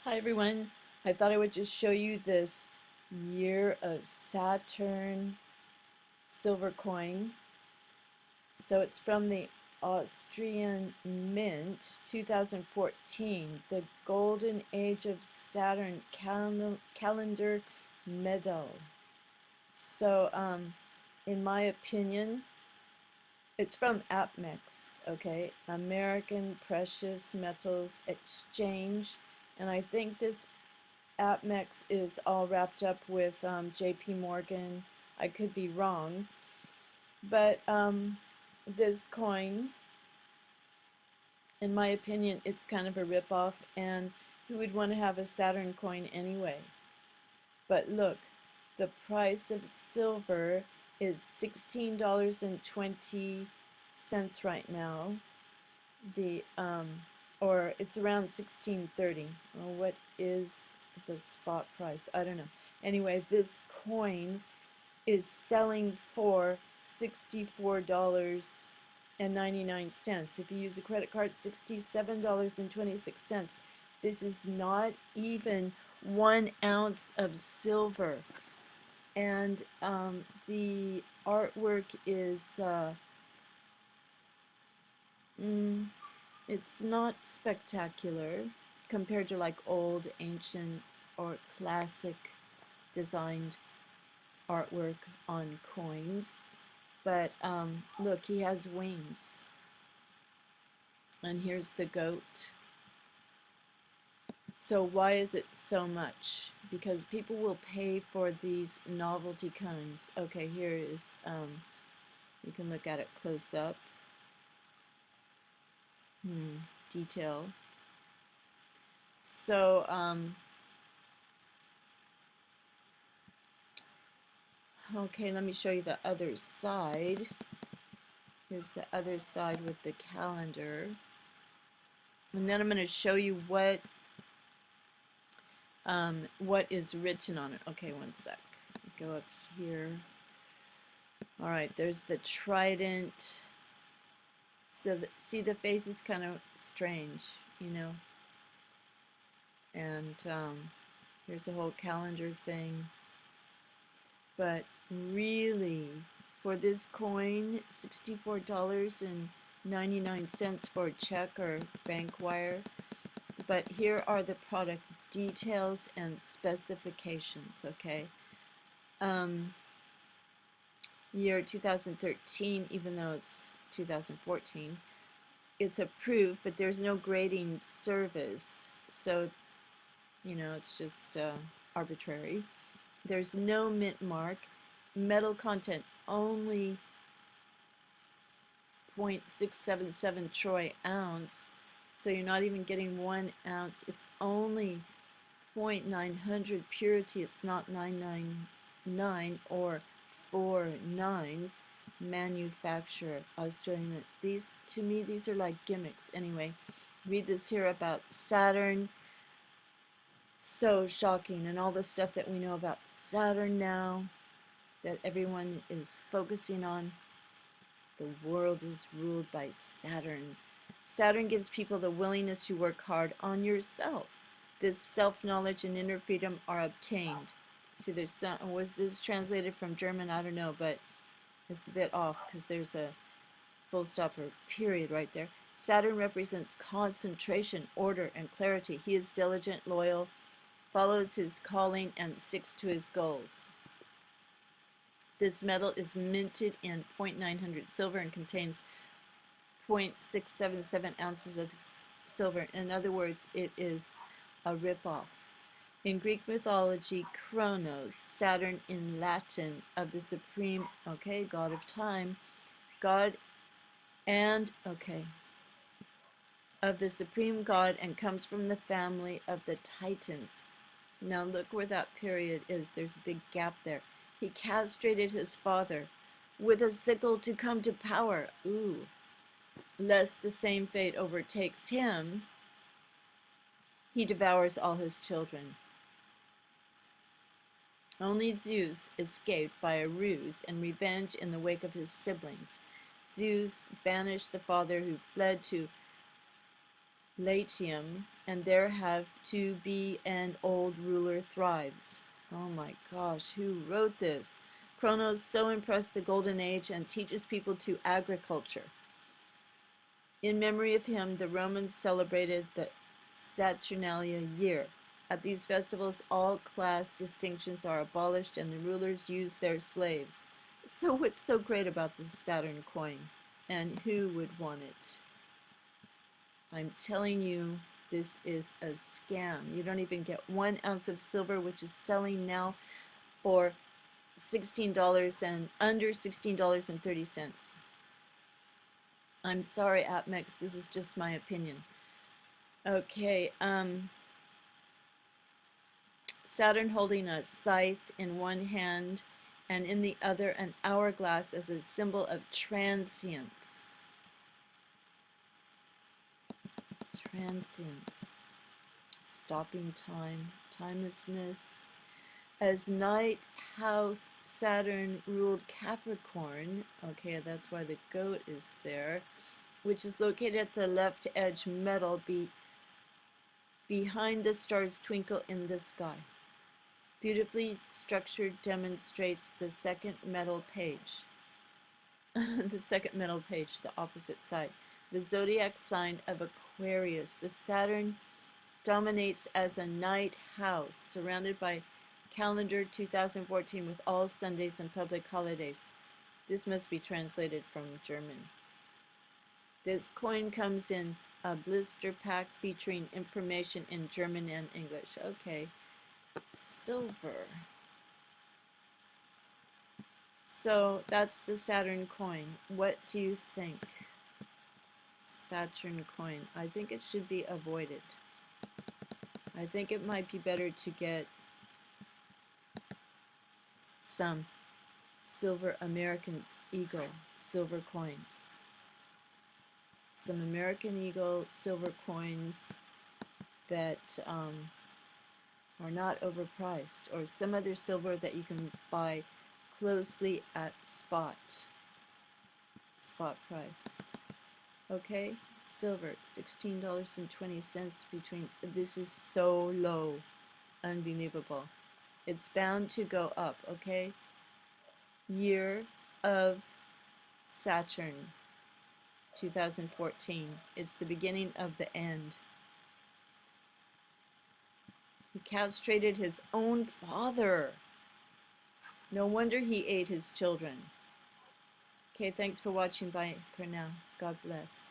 Hi everyone. I thought I would just show you this year of Saturn silver coin. So it's from the Austrian Mint 2014, the Golden Age of Saturn calendar medal. So in my opinion, it's from APMEX, okay? American Precious Metals Exchange. And I think this APMEX is all wrapped up with JP Morgan. I could be wrong, but this coin, in my opinion, it's kind of a ripoff, and who would want to have a Saturn coin anyway? But look, the price of silver is $16.20 right now. The or it's around 16.30. Well, what is the spot price? I don't know. Anyway, this coin is selling for $64.99. If you use a credit card, $67.26. This is not even 1 ounce of silver. And the artwork is it's not spectacular compared to like old, ancient, or classic designed artwork on coins. But look, he has wings. And here's the goat. So why is it so much? Because people will pay for these novelty coins. Okay, here is, you can look at it close up. Detail. So, okay, let me show you the other side. Here's the other side with the calendar. And then I'm going to show you what is written on it. Okay, one sec. Go up here. All right, there's the trident. So see, the face is kind of strange, you know. And here's the whole calendar thing. But really, for this coin, $64.99 for a check or bank wire. But here are the product details and specifications, okay? Year 2013, even though it's 2014, it's approved, but there's no grading service. So, you know, it's just arbitrary. There's no mint mark. Metal content only 0.677 troy ounce. So you're not even getting 1 ounce. It's only 0.900 purity. It's not 999 or 4 9s. Manufacturer Australian. These, to me, these are like gimmicks. Anyway, read this here about Saturn. So shocking, and all the stuff that we know about Saturn now that everyone is focusing on. The world is ruled by Saturn. Saturn gives people the willingness to work hard on yourself. This self-knowledge and inner freedom are obtained. See, there's some, was this translated from German? I don't know, but it's a bit off because there's a full stop or period right there. Saturn represents concentration, order, and clarity. He is diligent, loyal, follows his calling, and sticks to his goals. This metal is minted in 0.900 silver and contains 0.677 ounces of silver. In other words, it is a ripoff. In Greek mythology, Kronos, Saturn in Latin, of the supreme, okay, god of time, god and, okay, of the supreme god, and comes from the family of the Titans. Now look where that period is. There's a big gap there. He castrated his father with a sickle to come to power. Ooh. Lest the same fate overtakes him, he devours all his children. Only Zeus escaped by a ruse and revenge in the wake of his siblings. Zeus banished the father, who fled to Latium, and there have to be an old ruler thrives. Oh my gosh, who wrote this? Kronos so impressed the Golden Age and teaches people to agriculture. In memory of him, the Romans celebrated the Saturnalia year. At these festivals, all class distinctions are abolished and the rulers use their slaves. So what's so great about this Saturn coin? And who would want it? I'm telling you, this is a scam. You don't even get 1 ounce of silver, which is selling now for $16 and under $16.30. I'm sorry, AppMex, this is just my opinion. Okay, Saturn holding a scythe in one hand and in the other an hourglass as a symbol of transience. Transience. Stopping time. Timelessness. As night house Saturn ruled Capricorn, okay, that's why the goat is there, which is located at the left edge metal behind the stars twinkle in the sky. Beautifully structured demonstrates the second metal page. The second metal page, the opposite side. The zodiac sign of Aquarius. The Saturn dominates as a night house, surrounded by calendar 2014 with all Sundays and public holidays. This must be translated from German. This coin comes in a blister pack featuring information in German and English. Okay. Silver. So that's the Saturn coin. What do you think? Saturn coin. I think it should be avoided. I think it might be better to get some silver American Eagle silver coins. Some American Eagle silver coins that are not overpriced, or some other silver that you can buy closely at spot price. Okay, silver $16.20 between. This is so low, unbelievable. It's bound to go up. Okay, year of Saturn 2014. It's the beginning of the end. He castrated his own father. No wonder he ate his children. Okay, thanks for watching. Bye for now. God bless.